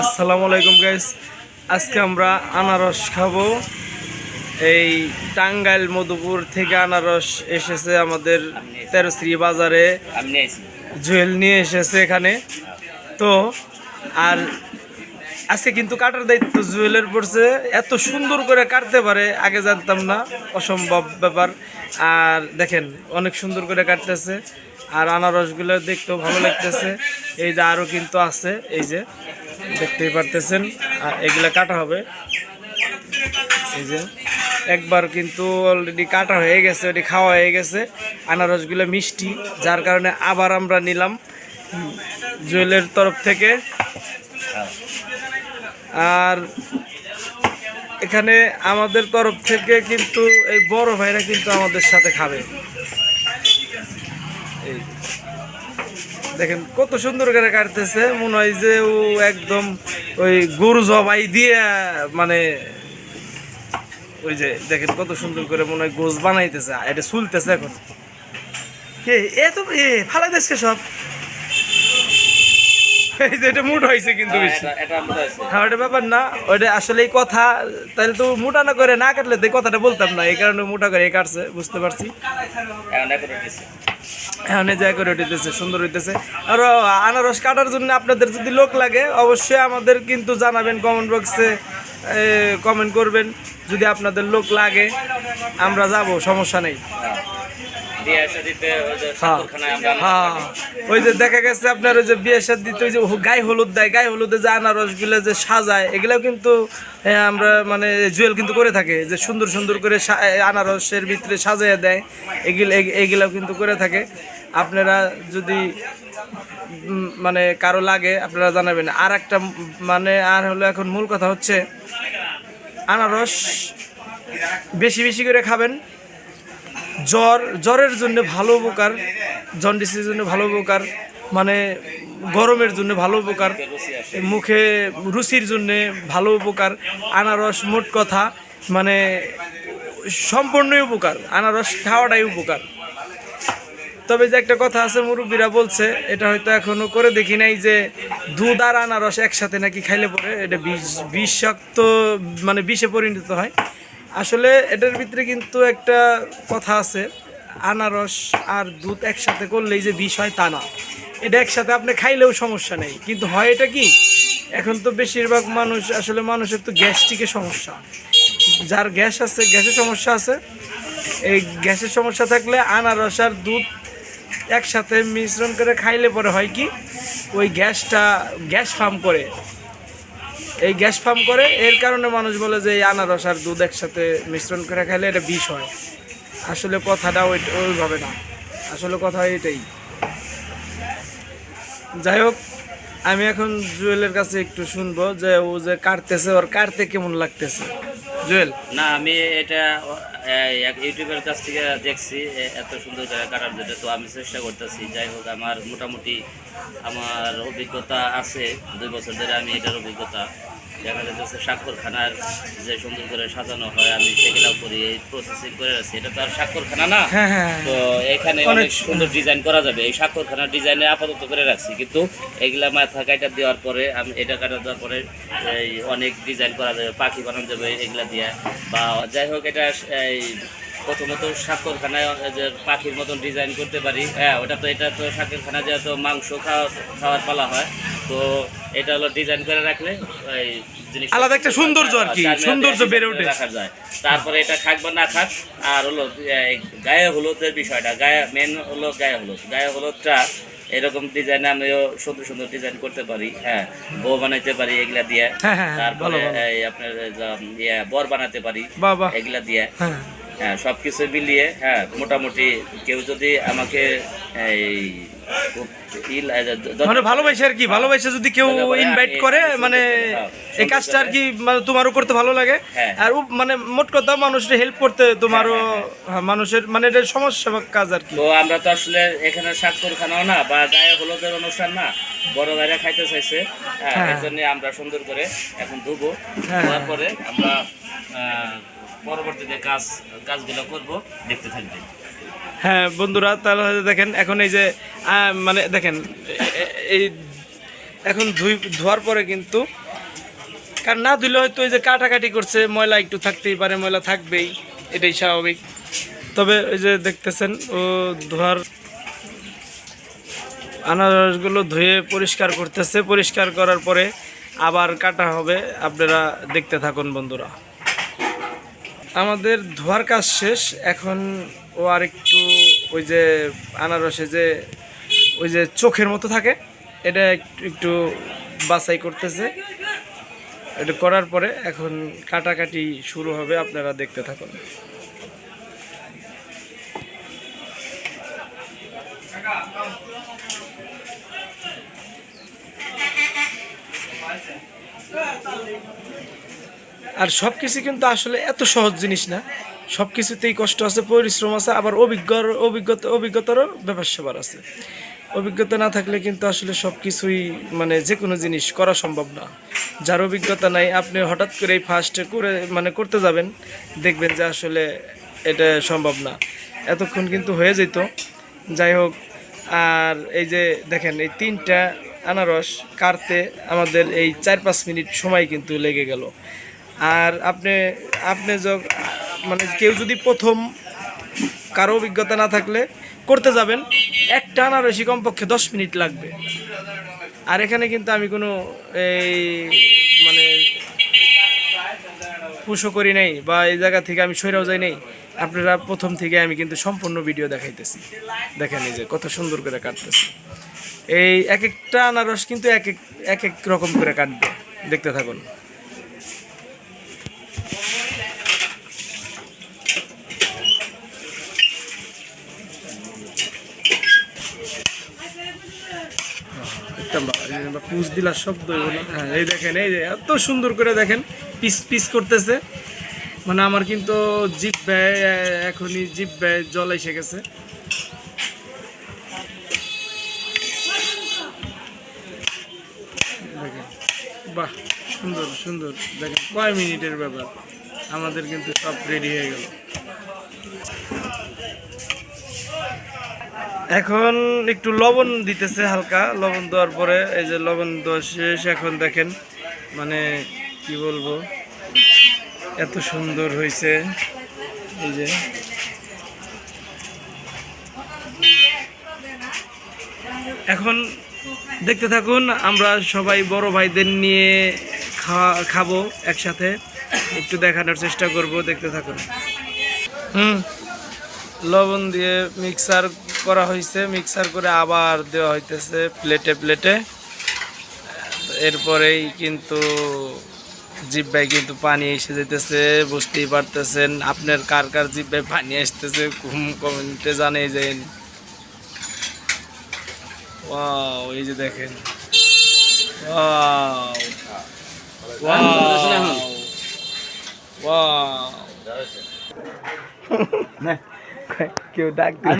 আসসালামু আলাইকুম গাইস। আজকে আমরা আনারস খাবো। এই টাঙ্গাইল মধুপুর থেকে আনারস এসেছে আমাদের তেরোশ্রী বাজারে। জুয়েল নিয়ে এসেছে এখানে। তো আর আজকে কিন্তু কাটার দায়িত্ব জুয়েলের পড়ছে। এত সুন্দর করে কাটতে পারে আগে জানতাম না, অসম্ভব ব্যাপার। আর দেখেন অনেক সুন্দর করে কাটতেছে, আর আনারসগুলো দেখতেও ভালো লাগতেছে। এই যে আরও কিন্তু আছে, এই যে দেখতেই পারতেছেন। আর এগুলো কাটা হবে, এই যে একবার কিন্তু অলরেডি কাটা হয়ে গেছে, ওটি খাওয়া হয়ে গেছে। আনারসগুলো মিষ্টি, যার কারণে আবার আমরা নিলাম জুয়েলের তরফ থেকে। আর এখানে আমাদের তরফ থেকে কিন্তু এই বড় ভাইরা কিন্তু আমাদের সাথে খাবে। এই দেখেন কত সুন্দর করে কাটতেছে, মনে হয় যে ও একদম ওই গরু জবাই দিয়ে, মানে ওই যে দেখেন কত সুন্দর করে মনে হয় গোস বানাইতেছে, এটা চুলতেছে এখন। এত ফালাই দিচ্ছে সব। এই যে এটা মুট হয়েছে কিন্তু বেশি। হ্যাঁ, ওটা ব্যাপার না, ওইটা আসলে এই কথা। তাহলে তো মোটা না করে না কাটলে তো এই কথাটা বলতাম না, এই কারণে মোটা করে কাটছে, বুঝতে পারছি। এখন এই যে করে উঠতেছে, সুন্দর হইতেছে। আর আনারস কাটার জন্য আপনাদের যদি লোক লাগে অবশ্যই আমাদের কিন্তু জানাবেন, কমেন্ট বক্সে কমেন্ট করবেন। যদি আপনাদের লোক লাগে আমরা যাব, সমস্যা নেই। হ্যাঁ, ওই যে দেখা গেছে আপনার ওই যে বিয়ে শাদীতে ওই যে গায়ে হলুদ দেয়, গায়ে হলুদে যে আনারসগুলো যে সাজায়, এগুলাও কিন্তু আমরা মানে জুয়েল কিন্তু করে থাকে, যে সুন্দর সুন্দর করে আনারসের ভিতরে সাজাইয়া দেয়, এগুলাও কিন্তু করে থাকে। আপনারা যদি মানে কারো লাগে আপনারা জানাবেন। আর একটা মানে আর হলো, এখন মূল কথা হচ্ছে আনারস বেশি বেশি করে খাবেন। জ্বরের জন্য ভালো উপকার, জন্ডিসের জন্য ভালো উপকার, মানে গরমের জন্য ভালো উপকার, মুখে রুচির জন্য ভালো উপকার। আনারস মোট কথা মানে সম্পূর্ণই উপকার, আনারস খাওয়াটাই উপকার। তবে যে একটা কথা আছে, মুরব্বীরা বলছে, এটা হয়তো এখনো করে দেখি নাই, যে দুধ আর আনারস একসাথে নাকি খাইলে পরে এটা বিষাক্ত, মানে বিষে পরিণত হয়। আসলে এটার ভিতরে কিন্তু একটা কথা আছে, আনারস আর দুধ একসাথে করলেই যে বিষ হয় তা না। এটা একসাথে আপনি খাইলেও সমস্যা নেই, কিন্তু হয় এটা কি, এখন তো বেশিরভাগ মানুষ আসলে মানুষের তো গ্যাস্ট্রিকের সমস্যা, যার গ্যাস আছে, গ্যাসের সমস্যা আছে। এই গ্যাসের সমস্যা থাকলে আনারস আর দুধ একসাথে মিশ্রণ করে খাইলে পরে হয় কি, ওই গ্যাস ফার্ম করে, এই গ্যাস ফার্ম করে। এর কারণে মানুষ বলে যে এই আনারস আর দুধ একসাথে মিশ্রণ করে খাইলে এটা বিষ হয়। আসলে কথাটা ওইভাবে না, আসলে কথা এটাই। যাই হোক, আমি এখন জুয়েলের কাছে একটু শুনবো যে ও যে কাটতেছে, ওর কাটতে কেমন লাগতেছে। জুয়েল, না আমি এটা ইউটিউবের কাছ থেকে দেখছি এত সুন্দর করে কাটার জন্য, তো আমি চেষ্টা করতেছি। যাই হোক, আমার মোটামুটি আমার অভিজ্ঞতা আছে, 2 বছর ধরে আমি এটার অভিজ্ঞতা। দেখা যাচ্ছে স্বাক্ষরখানার যে সুন্দর করে সাজানো হয়, আমি সেগুলাও করি, এই প্রসেসিং করে রাখছি। এটা তো আর স্বাক্ষরখানা না, তো এখানে অনেক সুন্দর ডিজাইন করা যাবে। এই স্বাক্ষরখানার ডিজাইনে আপাতত করে রাখছি, কিন্তু এগুলা মাথা কাটা দেওয়ার পরে, আমি এটা কাটা দেওয়ার পরে এই অনেক ডিজাইন করা যাবে, পাখি বানানো যাবে এগুলা দিয়ে। বা যাই হোক, এটা এই প্রথমত স্বাক্ষরখানায় যে পাখির মতন ডিজাইন করতে পারি। হ্যাঁ, এটা তো স্বাক্ষরখানা যেহেতু মাংস খাওয়ার পালা হয়, তো এটা হলো ডিজাইন করে রাখলে এই জিনিস আলাদা একটা সৌন্দর্য, আর কি সৌন্দর্য বেড়ে ওঠে, রাখা যায়। তারপরে এটা খাক বা না খাক, আর হলো গায়ে হলুদের বিষয়টা, মেন হলো গায়ে হলুদটা এরকম ডিজাইনে আমিও সুন্দর সুন্দর ডিজাইন করতে পারি। হ্যাঁ, বউ বানাইতে পারি এগুলা দিয়ে। তারপরে আপনার বর বানাতে পারি এগুলা দিয়ে। হ্যাঁ, সবকিছু মিলিয়ে হ্যাঁ মোটামুটি কেউ যদি আমাকে এই মানে ভালোবাসে, আর কি ভালোবাসে যদি কেউ ইনভাইট করে, মানে এই কাজটা আর কি তোমারও করতে ভালো লাগে। আর মানে মোট কথা মানুষের হেল্প করতে তোমারও, মানুষের মানে এটা সমস্যা কাজ আর কি। তো আমরা তো আসলে এখানে স্বাক্ষরখানাও না বা গায়ে হলুদের অনুষ্ঠান না, বড় ভাইরা খাইতে চাইছে, এই জন্য আমরা সুন্দর করে এখন ধুবো, তারপরে আমরা পরবর্তীতে কাজগুলো করবো, দেখতে থাকবে। হ্যাঁ বন্ধুরা, তাহলে দেখেন এখন এই যে মানে দেখেন এই এখন ধোয়ার পরে কিন্তু কারণ না ধুলে হয়তো ওই যে কাটাকাটি করছে, ময়লা একটু থাকতেই পারে, ময়লা থাকবেই, এটাই স্বাভাবিক। তবে ওই যে দেখতেছেন ও ধোয়ার আনারসগুলো ধুয়ে পরিষ্কার করতেছে, পরিষ্কার করার পরে আবার কাটা হবে, আপনারা দেখতে থাকুন বন্ধুরা। আমাদের ধোয়ার কাজ শেষ, এখন ও আরেকটু ওই যে আনারসে যে ওই যে চোখের মতো থাকে, এটা একটু বাছাই করতেছে। এটা করার পরে এখন কাটাকাটি শুরু হবে, আপনারা দেখতে থাকুন। আর সব কিছু কিন্তু আসলে এত সহজ জিনিস না, সব কিছুতেই কষ্ট আছে, পরিশ্রম আছে, আবার অভিজ্ঞতারও ব্যাপার স্যাপার আছে। অভিজ্ঞতা না থাকলে কিন্তু আসলে সব কিছুই মানে যে কোনো জিনিস করা সম্ভব না। যার অভিজ্ঞতা নাই, আপনি হঠাৎ করেই ফার্স্ট করে মানে করতে যাবেন, দেখবেন যে আসলে এটা সম্ভব না, এতক্ষণ কিন্তু হয়ে যেত। যাই হোক, আর এই যে দেখেন এই 3টা আনারস কাটতে আমাদের এই 4-5 মিনিট সময় কিন্তু লেগে গেল। আর আপনি মানে কেউ যদি প্রথম কারো অভিজ্ঞতা না থাকলে করতে যাবেন, একটা আনারসই কমপক্ষে 10 মিনিট লাগবে। আর এখানে কিন্তু আমি কোনো এই মানে পুশও করি নাই বা এই জায়গা থেকে আমি সইরাও যাই নাই, আপনারা প্রথম থেকে আমি কিন্তু সম্পূর্ণ ভিডিও দেখাইতেছি। দেখেন এই যে কত সুন্দর করে কাটতেছি। এই এক একটা আনারস কিন্তু এক এক রকম করে কাটবে, দেখতে থাকুন। পুষ দিলার শব্দ, হ্যাঁ এই দেখেন, এই যে এত সুন্দর করে দেখেন পিস পিস করতেছে, মানে আমার কিন্তু এখনই জিভ জল এসে গেছে। দেখেন বাহ, সুন্দর সুন্দর, দেখেন কয় মিনিটের ব্যাপার, আমাদের কিন্তু সব রেডি হয়ে গেল। এখন একটু লবণ দিতেছে, হালকা লবণ দেওয়ার পরে এই যে লবণ দেওয়া শেষ। এখন দেখেন মানে কি বলবো, এত সুন্দর হয়েছে। এই যে এখন দেখতে থাকুন, আমরা সবাই বড় ভাইদের নিয়ে খাবো একসাথে, একটু দেখানোর চেষ্টা করব, দেখতে থাকুন। লবণ দিয়ে মিক্সার করা হয়েছে, মিক্সার করে আবার দেওয়া হইতেছে প্লেটে প্লেটে। এরপরেই কিন্তু জিহ্বায় কিন্তু পানি এসে যেতেছে, বুঝতেই পারতেছেন। আপনার কার কার জিহ্বায় পানি আসতেছে কমেন্টে জানিয়ে যান। ওয়াও, এই যে দেখেন, ওয়াও ওয়াও ওয়াও, কেউ ডাক